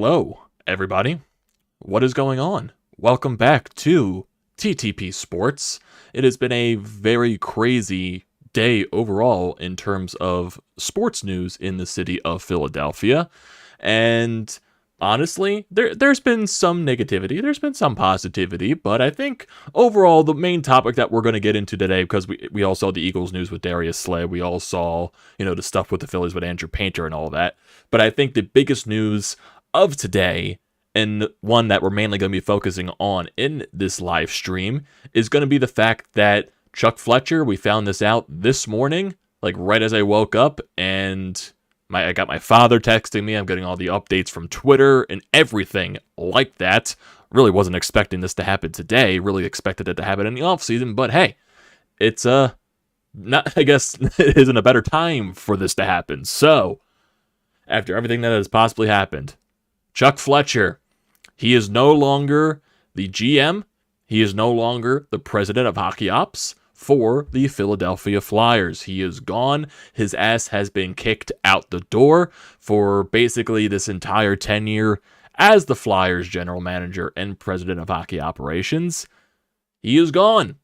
Hello, everybody. What is going on? Welcome back to TTP Sports. It has been a very crazy day overall in terms of sports news in the city of Philadelphia. And honestly, there's been some negativity, there's been some positivity, but I think overall the main topic that we're going to get into today, because we all saw the Eagles news with Darius Slay, we all saw, the stuff with the Phillies with Andrew Painter and all that, but I think the biggest news of today, and one that we're mainly going to be focusing on in this live stream, is going to be the fact that Chuck Fletcher, we found this out this morning, like right as I woke up, and I got my father texting me. I'm getting all the updates from Twitter and everything like that. Really wasn't expecting this to happen today. Really expected it to happen in the offseason, but hey, it's not. I guess it isn't a better time for this to happen. So, after everything that has possibly happened, Chuck Fletcher, he is no longer the GM. He is no longer the president of hockey ops for the Philadelphia Flyers. He is gone. His ass has been kicked out the door for basically this entire tenure as the Flyers general manager and president of hockey operations. He is gone.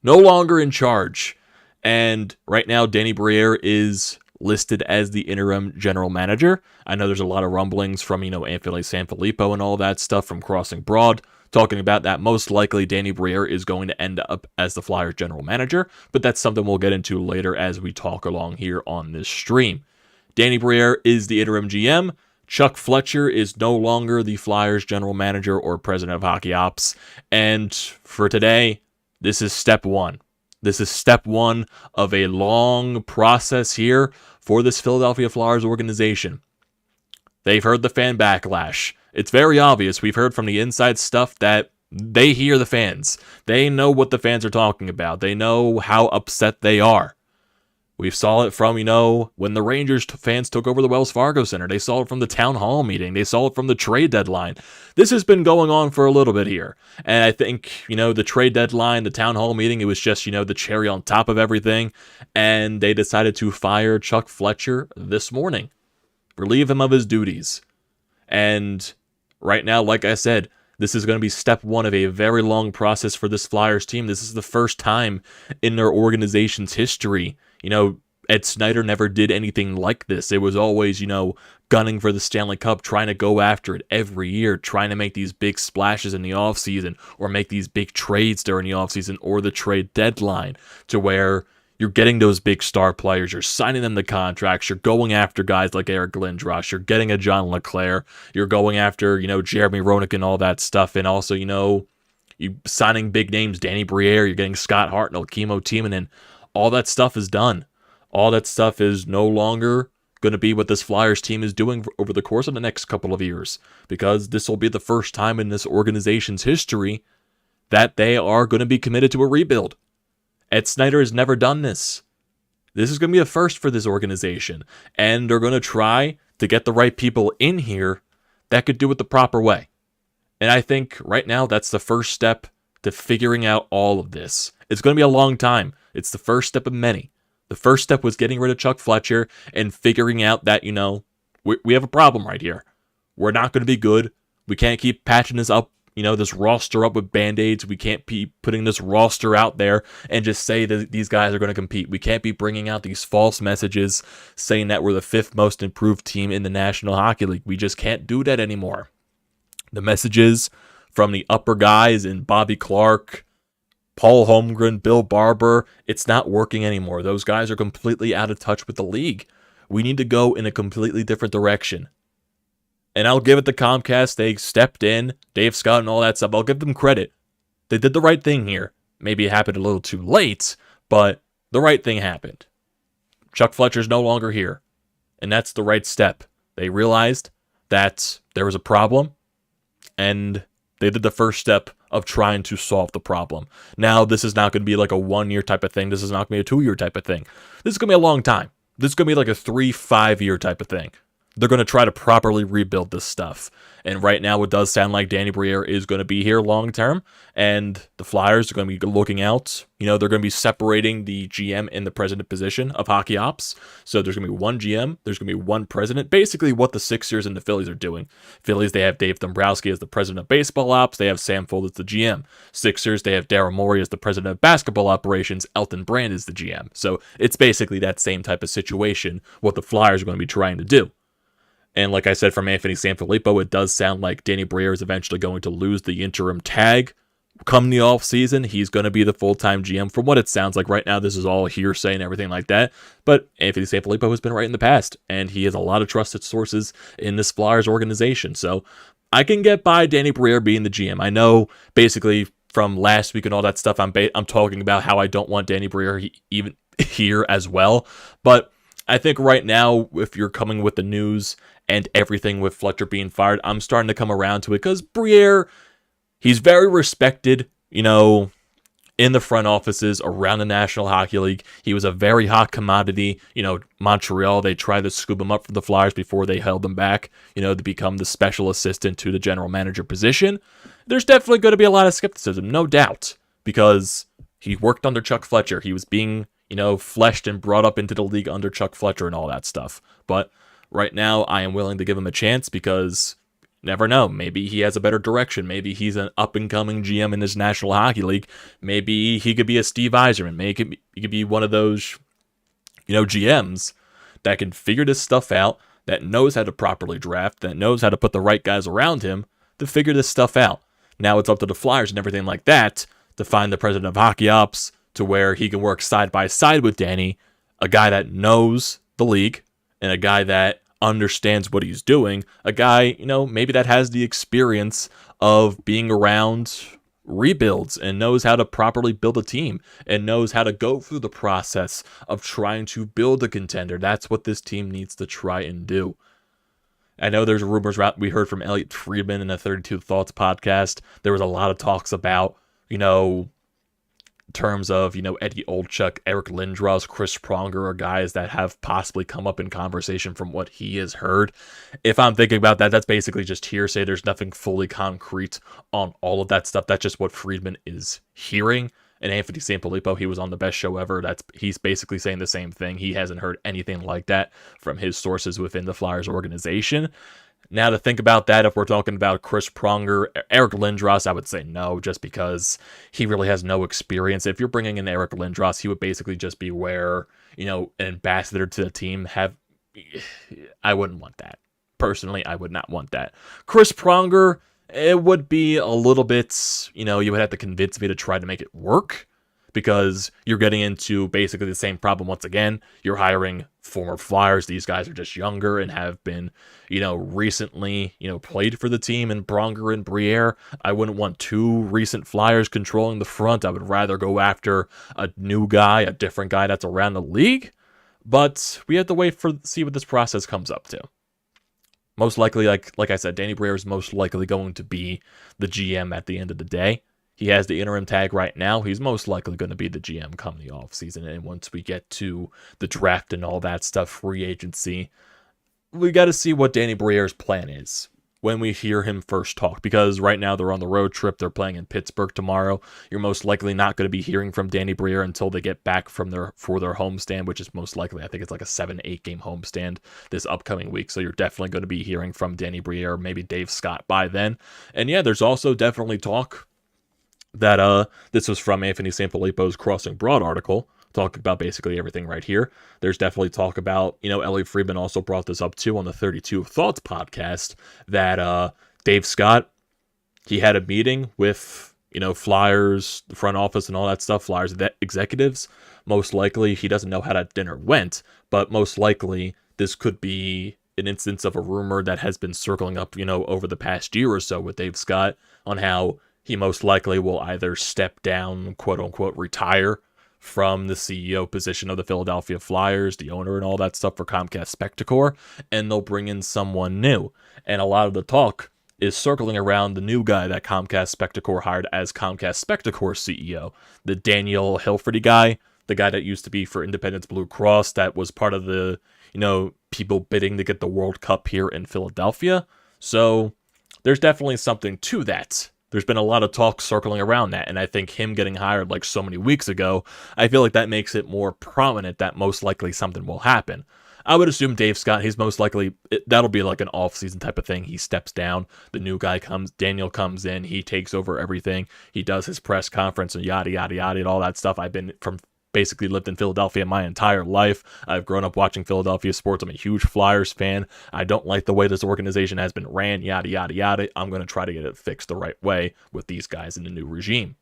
No longer in charge. And right now, Danny Briere is listed as the interim general manager. I know there's a lot of rumblings from, Anthony Sanfilippo and all that stuff from Crossing Broad, talking about that most likely Danny Briere is going to end up as the Flyers general manager, but that's something we'll get into later as we talk along here on this stream. Danny Briere is the interim GM. Chuck Fletcher is no longer the Flyers general manager or president of hockey ops. And for today, this is step one. This is step one of a long process here for this Philadelphia Flyers organization. They've heard the fan backlash. It's very obvious. We've heard from the inside stuff that they hear the fans. They know what the fans are talking about. They know how upset they are. We saw it from, when the Rangers fans took over the Wells Fargo Center. They saw it from the town hall meeting. They saw it from the trade deadline. This has been going on for a little bit here. And I think, the trade deadline, the town hall meeting, it was just, the cherry on top of everything. And they decided to fire Chuck Fletcher this morning. Relieve him of his duties. And right now, like I said, this is going to be step one of a very long process for this Flyers team. This is the first time in their organization's history. Ed Snyder never did anything like this. It was always, gunning for the Stanley Cup, trying to go after it every year, trying to make these big splashes in the offseason or make these big trades during the offseason or the trade deadline to where you're getting those big star players, you're signing them to contracts, you're going after guys like Eric Lindros, you're getting a John LeClair, you're going after, Jeremy Roenick and all that stuff, and also, you signing big names, Danny Briere, you're getting Scott Hart and Alkimo Timonen. All that stuff is done. All that stuff is no longer going to be what this Flyers team is doing over the course of the next couple of years, because this will be the first time in this organization's history that they are going to be committed to a rebuild. Ed Snyder has never done this. This is going to be a first for this organization, and they're going to try to get the right people in here that could do it the proper way. And I think right now that's the first step to figuring out all of this. It's going to be a long time. It's the first step of many. The first step was getting rid of Chuck Fletcher and figuring out that, we have a problem right here. We're not going to be good. We can't keep patching this up, this roster up with Band-Aids. We can't be putting this roster out there and just say that these guys are going to compete. We can't be bringing out these false messages saying that we're the fifth most improved team in the National Hockey League. We just can't do that anymore. The messages from the upper guys in Bobby Clark, Paul Holmgren, Bill Barber, it's not working anymore. Those guys are completely out of touch with the league. We need to go in a completely different direction. And I'll give it to Comcast. They stepped in, Dave Scott and all that stuff. I'll give them credit. They did the right thing here. Maybe it happened a little too late, but the right thing happened. Chuck Fletcher's no longer here. And that's the right step. They realized that there was a problem, and they did the first step of trying to solve the problem. Now, this is not going to be like a 1-year type of thing. This is not going to be a 2-year type of thing. This is going to be a long time. This is going to be like a 3-5 year type of thing. they're going to try to properly rebuild this stuff. And right now, it does sound like Danny Briere is going to be here long term, and the Flyers are going to be looking out. They're going to be separating the GM and the president position of hockey ops. So there's going to be one GM, there's going to be one president, basically what the Sixers and the Phillies are doing. Phillies, they have Dave Dombrowski as the president of baseball ops, they have Sam Fold as the GM. Sixers, they have Daryl Morey as the president of basketball operations, Elton Brand is the GM. So it's basically that same type of situation, what the Flyers are going to be trying to do. And like I said from Anthony Sanfilippo, it does sound like Danny Briere is eventually going to lose the interim tag. Come the offseason, he's going to be the full-time GM. From what it sounds like right now, this is all hearsay and everything like that. But Anthony Sanfilippo has been right in the past, and he has a lot of trusted sources in this Flyers organization. So I can get by Danny Briere being the GM. I know basically from last week and all that stuff, I'm talking about how I don't want Danny Briere even here as well. But I think right now, if you're coming with the news and everything with Fletcher being fired, I'm starting to come around to it because Briere, he's very respected, in the front offices around the National Hockey League. He was a very hot commodity. Montreal, they tried to scoop him up from the Flyers before they held him back, to become the special assistant to the general manager position. There's definitely going to be a lot of skepticism, no doubt, because he worked under Chuck Fletcher. He was being fleshed and brought up into the league under Chuck Fletcher and all that stuff. But right now, I am willing to give him a chance because never know. Maybe he has a better direction. Maybe he's an up-and-coming GM in this National Hockey League. Maybe he could be a Steve Yzerman. Maybe he could be one of those, GMs that can figure this stuff out, that knows how to properly draft, that knows how to put the right guys around him to figure this stuff out. Now it's up to the Flyers and everything like that to find the president of hockey ops to where he can work side by side with Danny, a guy that knows the league and a guy that understands what he's doing, a guy, maybe that has the experience of being around rebuilds and knows how to properly build a team and knows how to go through the process of trying to build a contender. That's what this team needs to try and do. I know there's rumors we heard from Elliot Friedman in the 32 Thoughts podcast. There was a lot of talks about, terms of, Eddie Olczyk, Eric Lindros, Chris Pronger are guys that have possibly come up in conversation from what he has heard. If I'm thinking about that, that's basically just hearsay. There's nothing fully concrete on all of that stuff. That's just what Friedman is hearing. And Anthony Sanfilippo, he was on the Best Show Ever. He's basically saying the same thing. He hasn't heard anything like that from his sources within the Flyers organization. Now, to think about that, if we're talking about Chris Pronger, Eric Lindros, I would say no, just because he really has no experience. If you're bringing in Eric Lindros, he would basically just be where, an ambassador to the team. I wouldn't want that. Personally, I would not want that. Chris Pronger, it would be a little bit, you would have to convince me to try to make it work, because you're getting into basically the same problem once again. You're hiring former Flyers. These guys are just younger and have been, recently, played for the team. And Pronger and Briere, I wouldn't want two recent Flyers controlling the front. I would rather go after a new guy, a different guy that's around the league. But we have to wait see what this process comes up to. Most likely, like I said, Danny Briere is most likely going to be the GM at the end of the day. He has the interim tag right now. He's most likely going to be the GM come the offseason. And once we get to the draft and all that stuff, free agency, we got to see what Danny Briere's plan is when we hear him first talk. Because right now they're on the road trip. They're playing in Pittsburgh tomorrow. You're most likely not going to be hearing from Danny Briere until they get back for their homestand, which is most likely, I think it's like a 7-8 game homestand this upcoming week. So you're definitely going to be hearing from Danny Briere, maybe Dave Scott by then. And yeah, there's also definitely talk that this was from Anthony Sanfilippo's Crossing Broad article, talking about basically everything right here. There's definitely talk about, Elliot Friedman also brought this up too on the 32 Thoughts podcast, that Dave Scott, he had a meeting with, Flyers, the front office and all that stuff, Flyers executives. Most likely, he doesn't know how that dinner went, but most likely this could be an instance of a rumor that has been circling up, over the past year or so with Dave Scott on how he most likely will either step down, quote unquote, retire from the CEO position of the Philadelphia Flyers, the owner and all that stuff for Comcast Spectacor, and they'll bring in someone new. And a lot of the talk is circling around the new guy that Comcast Spectacor hired as Comcast Spectacor CEO, the Daniel Hilferty guy, the guy that used to be for Independence Blue Cross, that was part of the, people bidding to get the World Cup here in Philadelphia. So there's definitely something to that. There's been a lot of talk circling around that, and I think him getting hired like so many weeks ago, I feel like that makes it more prominent that most likely something will happen. I would assume Dave Scott, he's most likely, that'll be like an off-season type of thing. He steps down, the new guy comes, Daniel comes in, he takes over everything, he does his press conference and yada, yada, yada, and all that stuff. I've been basically lived in Philadelphia my entire life. I've grown up watching Philadelphia sports. I'm a huge Flyers fan. I don't like the way this organization has been ran, yada, yada, yada. I'm going to try to get it fixed the right way with these guys in the new regime.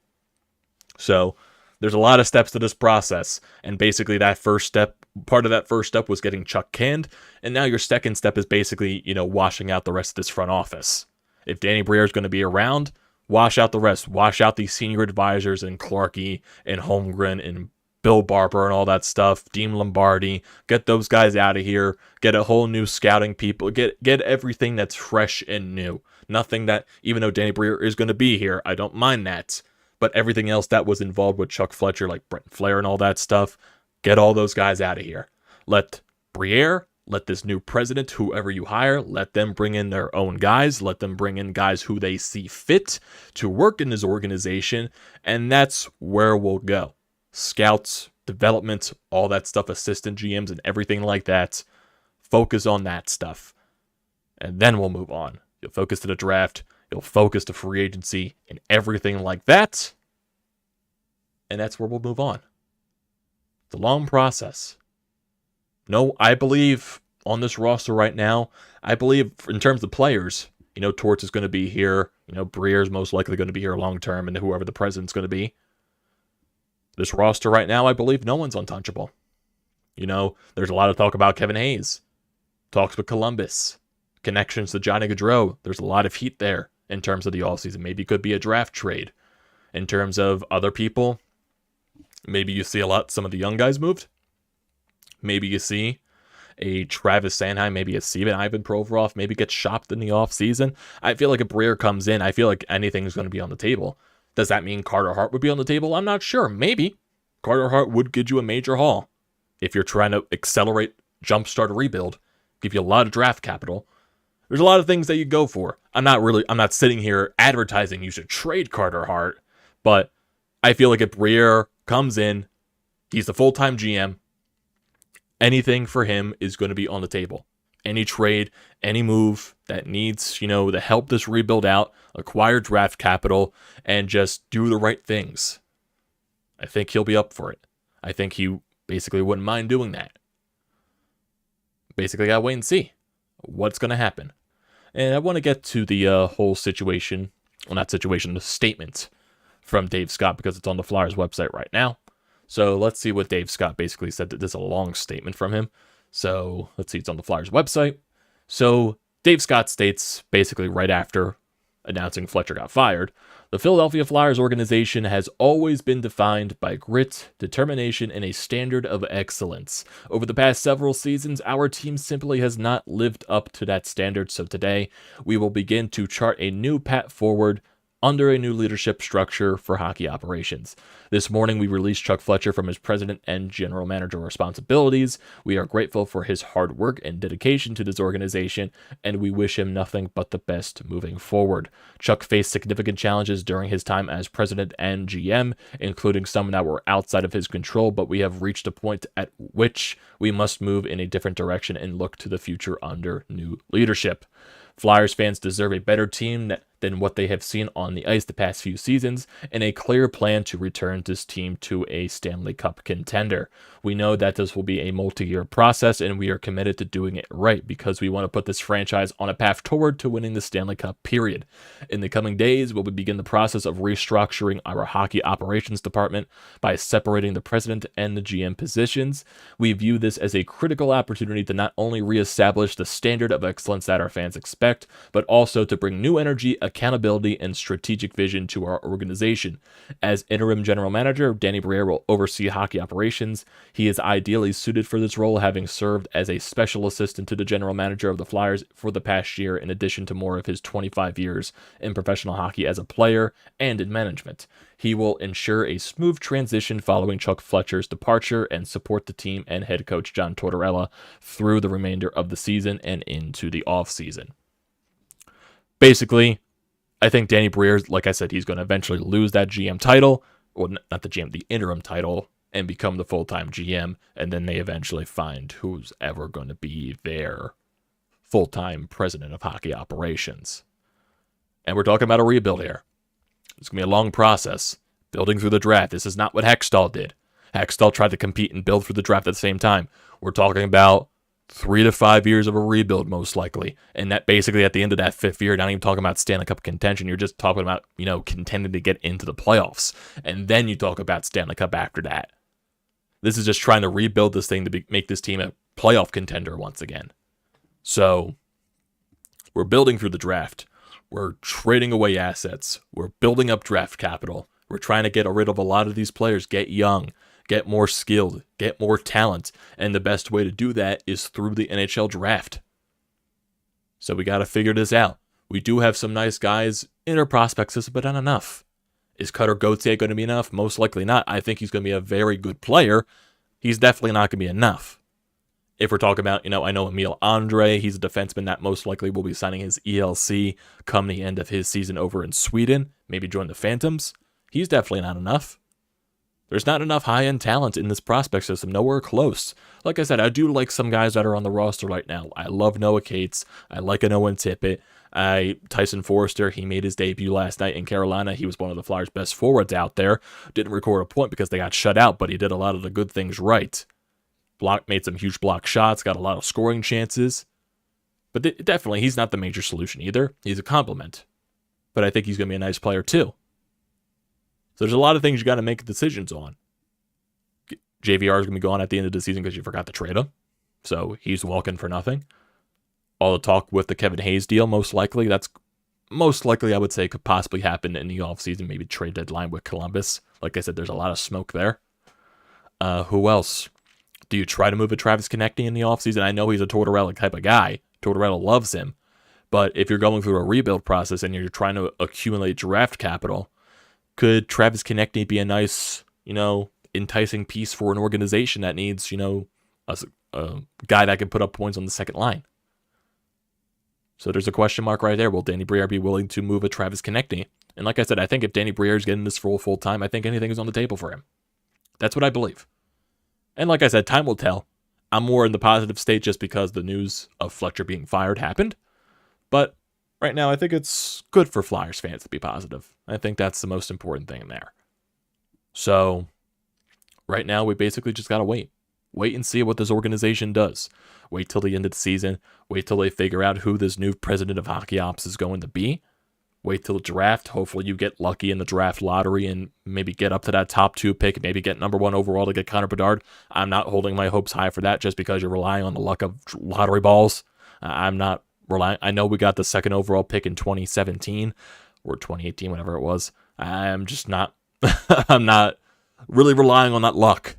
So there's a lot of steps to this process, and basically that first step, part of that first step was getting Chuck canned, and now your second step is basically, washing out the rest of this front office. If Danny Briere is going to be around, wash out the rest. Wash out these senior advisors and Clarkey and Holmgren and Bill Barber and all that stuff, Dean Lombardi, get those guys out of here, get a whole new scouting people, get everything that's fresh and new. Nothing that, even though Danny Briere is going to be here, I don't mind that, but everything else that was involved with Chuck Fletcher, like Brent Flair and all that stuff, get all those guys out of here. Let Briere, let this new president, whoever you hire, let them bring in their own guys, let them bring in guys who they see fit to work in this organization, and that's where we'll go. Scouts, development, all that stuff, assistant GMs and everything like that. Focus on that stuff. And then we'll move on. You'll focus to the draft. You'll focus to free agency and everything like that. And that's where we'll move on. It's a long process. No, I believe on this roster right now, I believe in terms of players, Torts is going to be here. Briere's most likely going to be here long term, and whoever the president's going to be. This roster right now, I believe no one's untouchable. There's a lot of talk about Kevin Hayes. Talks with Columbus. Connections to Johnny Gaudreau. There's a lot of heat there in terms of the offseason. Maybe it could be a draft trade. In terms of other people, maybe you see some of the young guys moved. Maybe you see a Travis Sanheim, maybe a Steven Ivan Provorov, maybe gets shopped in the offseason. I feel like if Briere comes in, I feel like anything's going to be on the table. Does that mean Carter Hart would be on the table? I'm not sure. Maybe. Carter Hart would get you a major haul. If you're trying to accelerate, jumpstart a rebuild, give you a lot of draft capital. There's a lot of things that you go for. I'm not sitting here advertising you should trade Carter Hart, but I feel like if Briere comes in, he's the full-time GM, anything for him is going to be on the table. Any trade, any move that needs, to help this rebuild out, acquire draft capital, and just do the right things. I think he'll be up for it. I think he basically wouldn't mind doing that. Basically, gotta wait and see what's going to happen. And I want to get to the whole situation, well, not situation, the statement from Dave Scott, because it's on the Flyers website right now. So let's see what Dave Scott basically said. There's a long statement from him. So let's see, it's on the Flyers website. So Dave Scott states, basically right after announcing Fletcher got fired, the Philadelphia Flyers organization has always been defined by grit, determination, and a standard of excellence. Over the past several seasons, our team simply has not lived up to that standard, so today we will begin to chart a new path forward under a new leadership structure for hockey operations. This morning, we released Chuck Fletcher from his president and general manager responsibilities. We are grateful for his hard work and dedication to this organization, and we wish him nothing but the best moving forward. Chuck faced significant challenges during his time as president and GM, including some that were outside of his control, but we have reached a point at which we must move in a different direction and look to the future under new leadership. Flyers fans deserve a better team than what they have seen on the ice the past few seasons, and a clear plan to return this team to a Stanley Cup contender. We know that this will be a multi-year process, and we are committed to doing it right because we want to put this franchise on a path toward to winning the Stanley Cup, period. In the coming days, we'll begin the process of restructuring our hockey operations department by separating the president and the GM positions. We view this as a critical opportunity to not only reestablish the standard of excellence that our fans expect, but also to bring new energy, accountability and strategic vision to our organization. As interim general manager, Danny Briere will oversee hockey operations. He is ideally suited for this role, having served as a special assistant to the general manager of the Flyers for the past year, in addition to more of his 25 years in professional hockey as a player and in management. He will ensure a smooth transition following Chuck Fletcher's departure and support the team and head coach John Tortorella through the remainder of the season and into the offseason. Basically, I think Danny Briere, like I said, he's going to eventually lose that GM title, or not the GM, the interim title, and become the full-time GM, and then they eventually find who's ever going to be their full-time president of hockey operations. And we're talking about a rebuild here. It's going to be a long process, building through the draft. This is not what Hextall did. Hextall tried to compete and build through the draft at the same time. We're talking about 3 to 5 years of a rebuild, most likely. And that basically at the end of that 5th year, not even talking about Stanley Cup contention. You're just talking about, contending to get into the playoffs. And then you talk about Stanley Cup after that. This is just trying to rebuild this thing to make this team a playoff contender once again. So, we're building through the draft. We're trading away assets. We're building up draft capital. We're trying to get rid of a lot of these players, get young, get more skilled, get more talent. And the best way to do that is through the NHL draft. So we got to figure this out. We do have some nice guys in our prospect system, but not enough. Is Cutter Gauthier going to be enough? Most likely not. I think he's going to be a very good player. He's definitely not going to be enough. If we're talking about, I know Emil Andre, he's a defenseman that most likely will be signing his ELC come the end of his season over in Sweden, maybe join the Phantoms. He's definitely not enough. There's not enough high-end talent in this prospect system, nowhere close. Like I said, I do like some guys that are on the roster right now. I love Noah Cates. I like an Owen Tippett. Tyson Forrester, he made his debut last night in Carolina. He was one of the Flyers' best forwards out there. Didn't record a point because they got shut out, but he did a lot of the good things right. Made some huge block shots, got a lot of scoring chances. But definitely, he's not the major solution either. He's a compliment. But I think he's going to be a nice player too. So there's a lot of things you got to make decisions on. JVR is going to be gone at the end of the season because you forgot to trade him. So he's walking for nothing. All the talk with the Kevin Hayes deal, most likely, I would say could possibly happen in the offseason, maybe trade deadline with Columbus. Like I said, there's a lot of smoke there. Who else? Do you try to move a Travis Konecny in the offseason? I know he's a Tortorella type of guy. Tortorella loves him. But if you're going through a rebuild process and you're trying to accumulate draft capital, could Travis Konecny be a nice, enticing piece for an organization that needs, a guy that can put up points on the second line? So there's a question mark right there. Will Danny Briere be willing to move a Travis Konecny? And like I said, I think if Danny Briere is getting this role full time, I think anything is on the table for him. That's what I believe. And like I said, time will tell. I'm more in the positive state just because the news of Fletcher being fired happened. But right now, I think it's good for Flyers fans to be positive. I think that's the most important thing there. So right now, we basically just got to wait. Wait and see what this organization does. Wait till the end of the season. Wait till they figure out who this new president of hockey ops is going to be. Wait till the draft. Hopefully you get lucky in the draft lottery and maybe get up to that top 2 pick, maybe get number 1 overall to get Connor Bedard. I'm not holding my hopes high for that just because you're relying on the luck of lottery balls. I'm not relying. I know we got the 2nd overall pick in 2017 or 2018, whatever it was. I'm just not, I'm not really relying on that luck.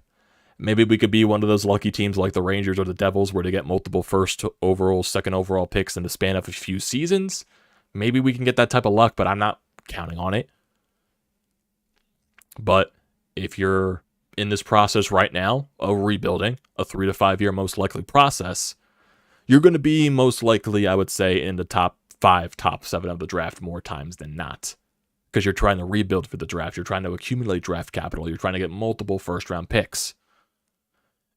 Maybe we could be one of those lucky teams like the Rangers or the Devils where they get multiple 1st overall, 2nd overall picks in the span of a few seasons. Maybe we can get that type of luck, but I'm not counting on it. But if you're in this process right now of rebuilding, a 3 to 5 year most likely process, you're going to be most likely, I would say, in the top 5, top 7 of the draft more times than not. Because you're trying to rebuild for the draft. You're trying to accumulate draft capital. You're trying to get multiple 1st round picks.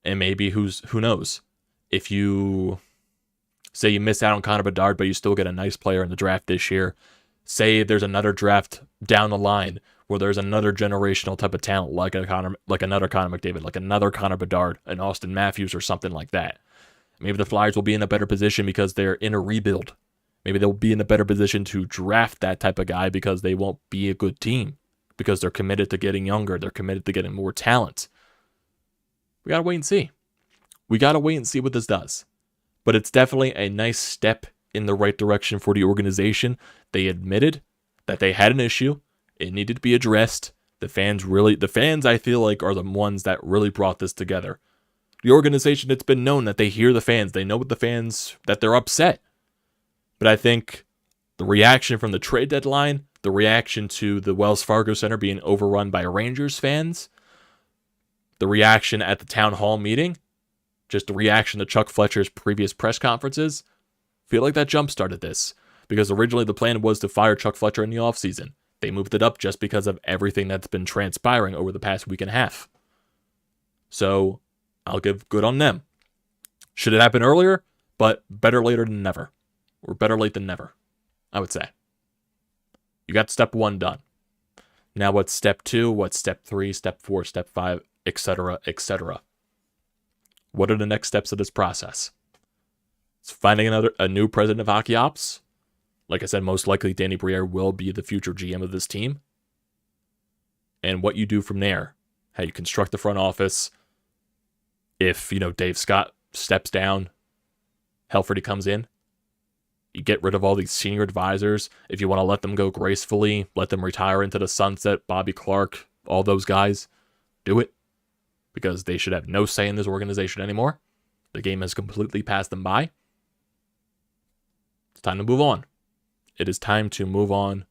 And maybe, who knows? If you say you miss out on Connor Bedard, but you still get a nice player in the draft this year. Say there's another draft down the line where there's another generational type of talent like another Connor McDavid, like another Connor Bedard, an Austin Matthews or something like that. Maybe the Flyers will be in a better position because they're in a rebuild. Maybe they'll be in a better position to draft that type of guy because they won't be a good team. Because they're committed to getting younger. They're committed to getting more talent. We got to wait and see. We got to wait and see what this does. But it's definitely a nice step in the right direction for the organization. They admitted that they had an issue. It needed to be addressed. The fans, I feel like, are the ones that really brought this together. The organization, it's been known that they hear the fans. They know what the fans, that they're upset. But I think the reaction from the trade deadline, the reaction to the Wells Fargo Center being overrun by Rangers fans, the reaction at the town hall meeting, just the reaction to Chuck Fletcher's previous press conferences, feel like that jump-started this. Because originally the plan was to fire Chuck Fletcher in the offseason. They moved it up just because of everything that's been transpiring over the past week and a half. So, I'll give good on them. Should it happen earlier? But better later than never. Or better late than never, I would say. You got step 1 done. Now what's step 2? What's step 3, step 4, step 5, etc., etc.? What are the next steps of this process? It's finding a new president of hockey ops. Like I said, most likely Danny Briere will be the future GM of this team. And what you do from there. How you construct the front office. If, Dave Scott steps down, Helferty comes in. You get rid of all these senior advisors. If you want to let them go gracefully, let them retire into the sunset, Bobby Clark, all those guys, do it. Because they should have no say in this organization anymore. The game has completely passed them by. It's time to move on. It is time to move on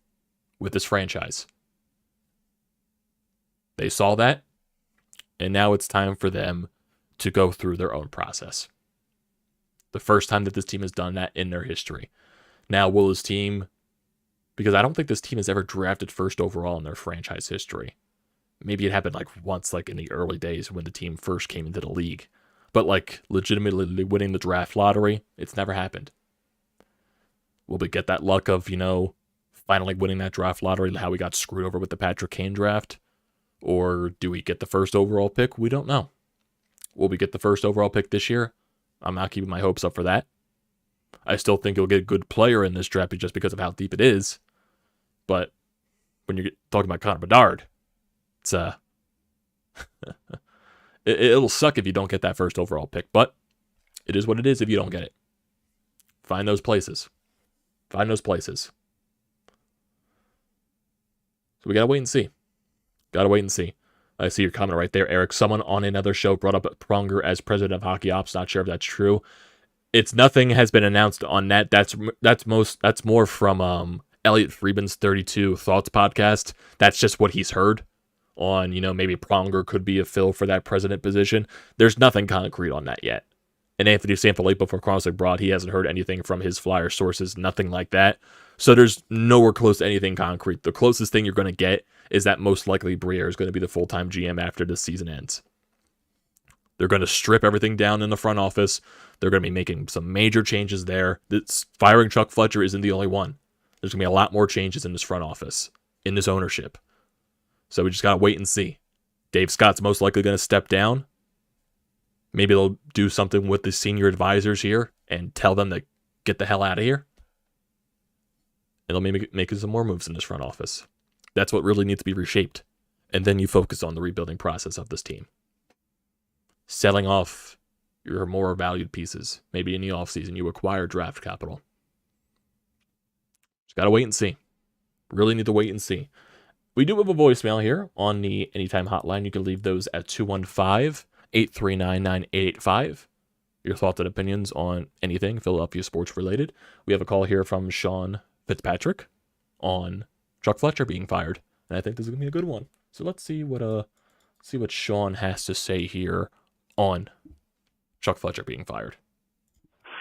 with this franchise. They saw that, and now it's time for them to go through their own process. The first time that this team has done that in their history. Now, will this team, because I don't think this team has ever drafted first overall in their franchise history. Maybe it happened once, in the early days when the team first came into the league. But legitimately winning the draft lottery, it's never happened. Will we get that luck of, finally winning that draft lottery, how we got screwed over with the Patrick Kane draft? Or do we get the first overall pick? We don't know. Will we get the first overall pick this year? I'm not keeping my hopes up for that. I still think you'll get a good player in this draft just because of how deep it is. But when you're talking about Connor Bedard, it's it'll suck if you don't get that first overall pick. But it is what it is if you don't get it. Find those places. Find those places. So we gotta wait and see. Gotta wait and see. I see your comment right there, Eric. Someone on another show brought up Pronger as president of hockey ops. Not sure if that's true. Nothing has been announced on that. That's more from Elliot Friedman's 32 Thoughts podcast. That's just what he's heard on, maybe Pronger could be a fill for that president position. There's nothing concrete on that yet. And Anthony Sanfilippo for Crossing Broad, he hasn't heard anything from his Flyer sources, nothing like that. So there's nowhere close to anything concrete. The closest thing you're going to get is that most likely Briere is going to be the full-time GM after this season ends. They're going to strip everything down in the front office. They're going to be making some major changes there. Firing Chuck Fletcher isn't the only one. There's going to be a lot more changes in this front office, in this ownership. So we just got to wait and see. Dave Scott's most likely going to step down. Maybe they'll do something with the senior advisors here and tell them to get the hell out of here. And they'll maybe make some more moves in this front office. That's what really needs to be reshaped. And then you focus on the rebuilding process of this team. Selling off your more valued pieces. Maybe in the offseason you acquire draft capital. Just got to wait and see. Really need to wait and see. We do have a voicemail here on the Anytime Hotline. You can leave those at 215-839-9885. Your thoughts and opinions on anything Philadelphia sports related. We have a call here from Sean Fitzpatrick on Chuck Fletcher being fired. And I think this is going to be a good one. So let's see what Sean has to say here on Chuck Fletcher being fired.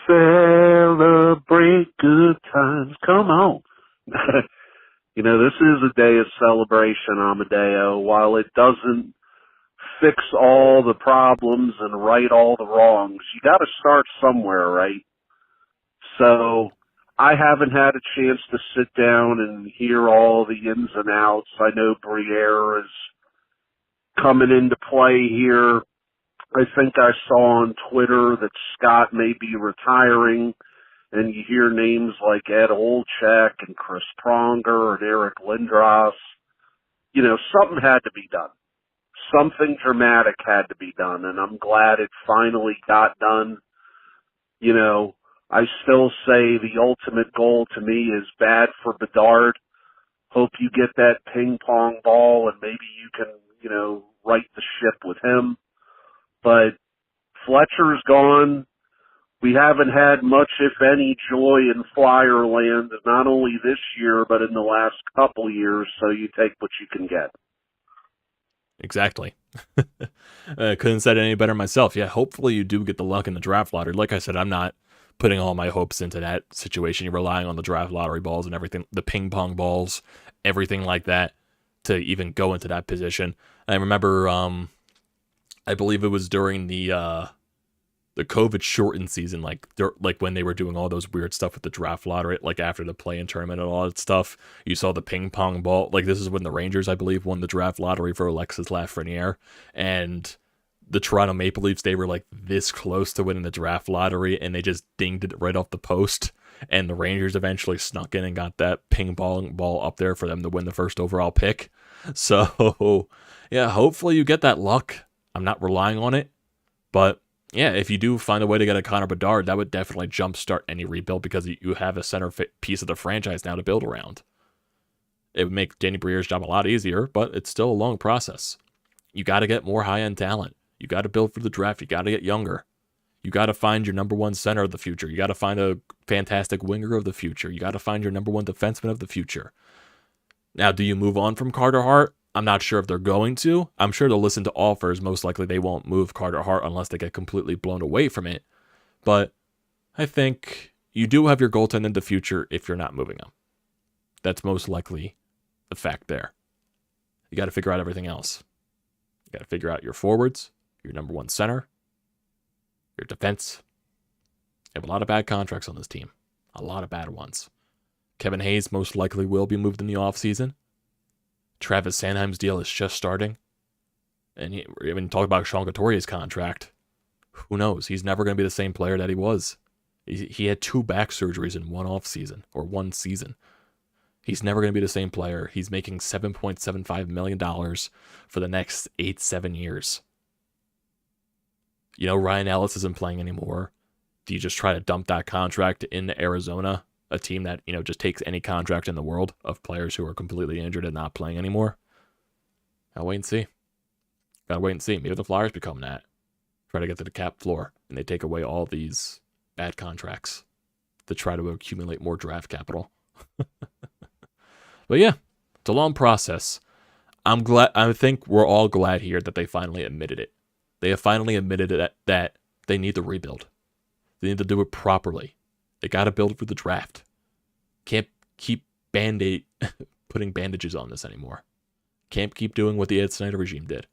Celebrate good times. Come on. This is a day of celebration, Amadeo. While it doesn't fix all the problems and right all the wrongs, you got to start somewhere, right? So I haven't had a chance to sit down and hear all the ins and outs. I know Briere is coming into play here. I think I saw on Twitter that Scott may be retiring, and you hear names like Ed Olczyk and Chris Pronger and Eric Lindros. Something had to be done. Something dramatic had to be done, and I'm glad it finally got done. I still say the ultimate goal to me is bad for Bedard. Hope you get that ping pong ball and maybe you can, right the ship with him. But Fletcher's gone. We haven't had much, if any, joy in Flyer land, not only this year, but in the last couple years, so you take what you can get. Exactly. I couldn't have said it any better myself. Yeah, hopefully you do get the luck in the draft lottery. Like I said, I'm not putting all my hopes into that situation. You're relying on the draft lottery balls and everything, the ping pong balls, everything like that, to even go into that position. I remember, I believe it was during the COVID shortened season, like when they were doing all those weird stuff with the draft lottery, like after the play-in tournament and all that stuff. You saw the ping pong ball. Like, this is when the Rangers, I believe, won the draft lottery for Alexis Lafreniere, and the Toronto Maple Leafs, they were like this close to winning the draft lottery, and they just dinged it right off the post. And the Rangers eventually snuck in and got that ping pong ball up there for them to win the first overall pick. So, yeah, hopefully you get that luck. I'm not relying on it, but yeah, if you do find a way to get a Connor Bedard, that would definitely jumpstart any rebuild, because you have a center piece of the franchise now to build around. It would make Danny Briere's job a lot easier, but it's still a long process. You got to get more high-end talent. You got to build for the draft. You got to get younger. You got to find your number one center of the future. You got to find a fantastic winger of the future. You got to find your number one defenseman of the future. Now, do you move on from Carter Hart? I'm not sure if they're going to. I'm sure they'll listen to offers. Most likely they won't move Carter Hart unless they get completely blown away from it. But I think you do have your goaltender in the future if you're not moving him. That's most likely the fact there. You got to figure out everything else. You got to figure out your forwards, your number one center, your defense. You have a lot of bad contracts on this team. A lot of bad ones. Kevin Hayes most likely will be moved in the offseason. Travis Sanheim's deal is just starting. And we haven't talked about Sean Couturier's contract. Who knows? He's never going to be the same player that he was. He had 2 back surgeries in one one season. He's never going to be the same player. He's making $7.75 million for the next 7 years. Ryan Ellis isn't playing anymore. Do you just try to dump that contract into Arizona? A team that, just takes any contract in the world of players who are completely injured and not playing anymore? Gotta wait and see. Maybe the Flyers become that. Try to get to the cap floor, and they take away all these bad contracts to try to accumulate more draft capital. But yeah, it's a long process. I'm glad. I think we're all glad here that they finally admitted it. They have finally admitted that they need to rebuild. They need to do it properly. They got to build for the draft. Can't keep putting bandages on this anymore. Can't keep doing what the Ed Snyder regime did.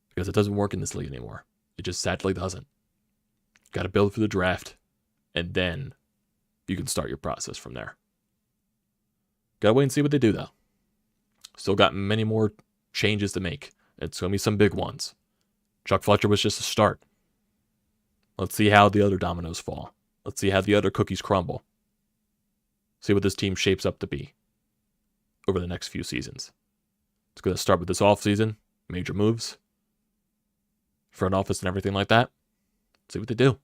Because it doesn't work in this league anymore. It just sadly doesn't. Got to build for the draft. And then you can start your process from there. Got to wait and see what they do, though. Still got many more changes to make. It's going to be some big ones. Chuck Fletcher was just a start. Let's see how the other dominoes fall. Let's see how the other cookies crumble. See what this team shapes up to be over the next few seasons. It's going to start with this offseason, major moves, front office and everything like that. See what they do.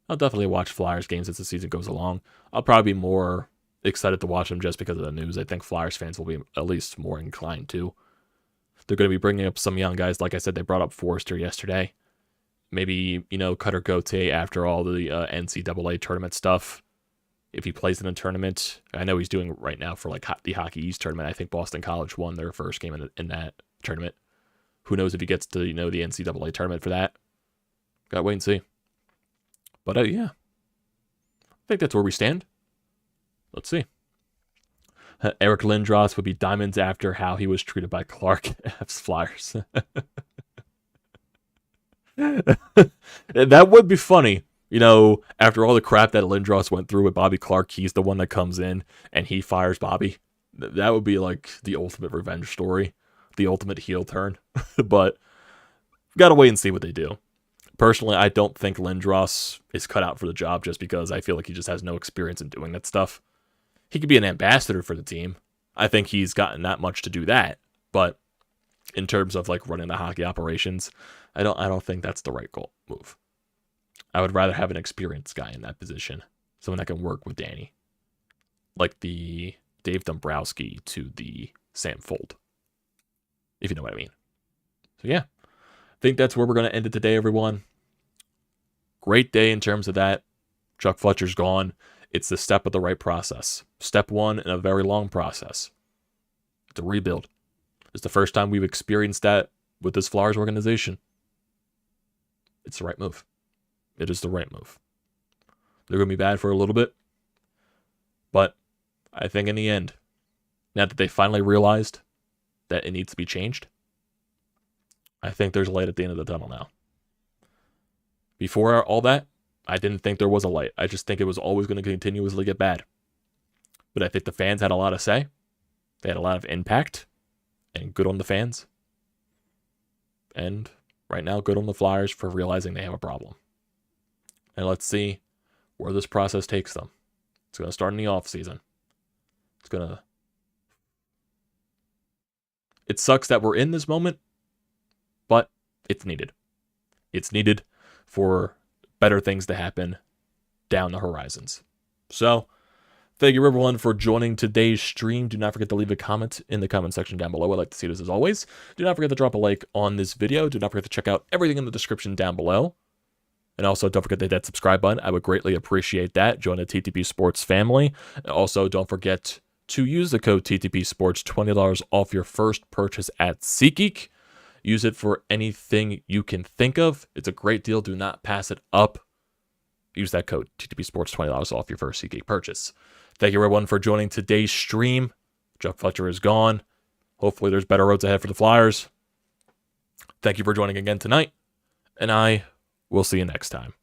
I'll definitely watch Flyers games as the season goes along. I'll probably be more excited to watch them just because of the news. I think Flyers fans will be at least more inclined to. They're going to be bringing up some young guys. Like I said, they brought up Forrester yesterday. Maybe, Cutter Gauthier after all the NCAA tournament stuff. If he plays in a tournament, I know he's doing it right now for like the Hockey East tournament. I think Boston College won their first game in that tournament. Who knows if he gets to, the NCAA tournament for that. Gotta wait and see. But yeah, I think that's where we stand. Let's see. Eric Lindros would be diamonds after how he was treated by Clark F's Flyers. That would be funny. After all the crap that Lindros went through with Bobby Clark, he's the one that comes in and he fires Bobby. That would be like the ultimate revenge story, the ultimate heel turn. But gotta wait and see what they do. Personally, I don't think Lindros is cut out for the job just because I feel like he just has no experience in doing that stuff. He could be an ambassador for the team. I think he's gotten that much to do that. But in terms of like running the hockey operations, I don't think that's the right move. I would rather have an experienced guy in that position, someone that can work with Danny, like the Dave Dombrowski to the Sam Fold, if you know what I mean. So yeah, I think that's where we're going to end it today, everyone. Great day in terms of that. Chuck Fletcher's gone. It's the step of the right process. Step one in a very long process. It's a rebuild. It's the first time we've experienced that with this Flyers organization. It's the right move. It is the right move. They're going to be bad for a little bit. But I think in the end, now that they finally realized that it needs to be changed, I think there's a light at the end of the tunnel now. Before all that, I didn't think there was a light. I just think it was always going to continuously get bad. But I think the fans had a lot to say. They had a lot of impact. And good on the fans. And right now, good on the Flyers for realizing they have a problem. And let's see where this process takes them. It's going to start in the offseason. It sucks that we're in this moment, but it's needed. It's needed for better things to happen down the horizons. So, thank you everyone for joining today's stream. Do not forget to leave a comment in the comment section down below. I'd like to see this as always. Do not forget to drop a like on this video. Do not forget to check out everything in the description down below. And also, don't forget to hit that subscribe button. I would greatly appreciate that. Join the TTP Sports family. And also, don't forget to use the code TTP Sports, $20 off your first purchase at SEATGEEK. Use it for anything you can think of. It's a great deal. Do not pass it up. Use that code TTP Sports, $20 off your first SEATGEEK purchase. Thank you everyone for joining today's stream. Chuck Fletcher is gone. Hopefully there's better roads ahead for the Flyers. Thank you for joining again tonight. And I will see you next time.